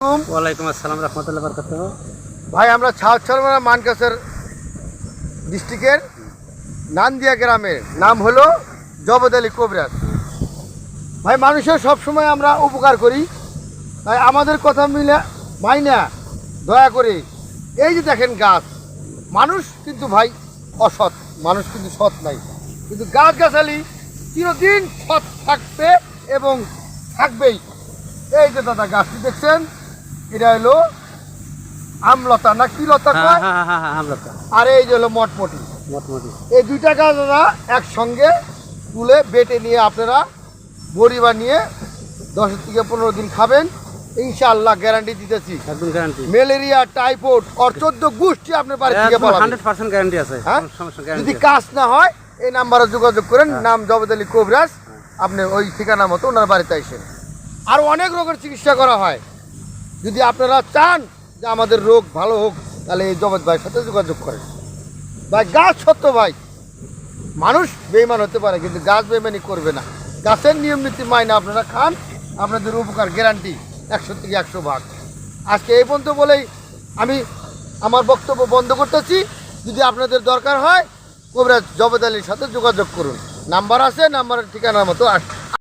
ওয়ালাইকুম আসসালাম রহমতুল্লাহ বরকাতুহ। ভাই আমরা ছাউছড়া মানকাসের ডিস্ট্রিক্টের নান্দিয়া গ্রামের নাম হলো জবেদ আলী কবিরাজ। ভাই মানুষের সবসময় আমরা উপকার করি, তাই আমাদের কথা মিলে মাইনা দয়া করে এই যে দেখেন গাছ, মানুষ কিন্তু ভাই অসৎ, মানুষ কিন্তু সৎ নাই, কিন্তু গাছগাছালি চিরদিন সৎ থাকবে এবং থাকবেই। এই যে দাদা গাছটি দেখছেন, এটা হলো আমলতা না কি লতা কয়, আমলতা। আর এই যে হলো মটমটি। মোটামুটি এই দুইটা গাছ দাদা একসঙ্গে তুলে বেটে নিয়ে আপনারা বড়ি বানিয়ে 10 থেকে 15 দিন খাবেন, ইনশাআল্লাহ গ্যারান্টি দিতেছি। একদম গ্যারান্টি। ম্যালেরিয়া, টাইফয়েড আর 14 গোষ্ঠী আপনার বাড়ি থেকে পাবেন। 100% গ্যারান্টি আছে। হ্যাঁ? সমস্যা যদি গ্যারান্টি। কাজ না হয় এই নাম্বারে যোগাযোগ করেন, নাম জবেদ আলী কবিরাজ, আপনি ওই ঠিকানা মতো ওনার বাড়িতে আসেন। আর অনেক রোগের চিকিৎসা করা হয়। যদি আপনারা চান যে আমাদের রোগ ভালো হোক, তাহলে এই জবেদ ভাইয়ের সাথে যোগাযোগ করেন। ভাই গাছ সত্য ভাই, মানুষ বেইমান হতে পারে কিন্তু গাছ বেইমানি করবে না। গাছের নিয়ম নীতি মাইনে আপনারা খান, আপনাদের উপকার গ্যারান্টি 100 থেকে 100 ভাগ। আজকে এই পর্যন্ত বলেই আমি আমার বক্তব্য বন্ধ করতেছি। যদি আপনাদের দরকার হয় কবিরাজ জবেদ আলীর সাথে যোগাযোগ করুন, নাম্বার আছে, নাম্বারের ঠিকানার মতো আসবে।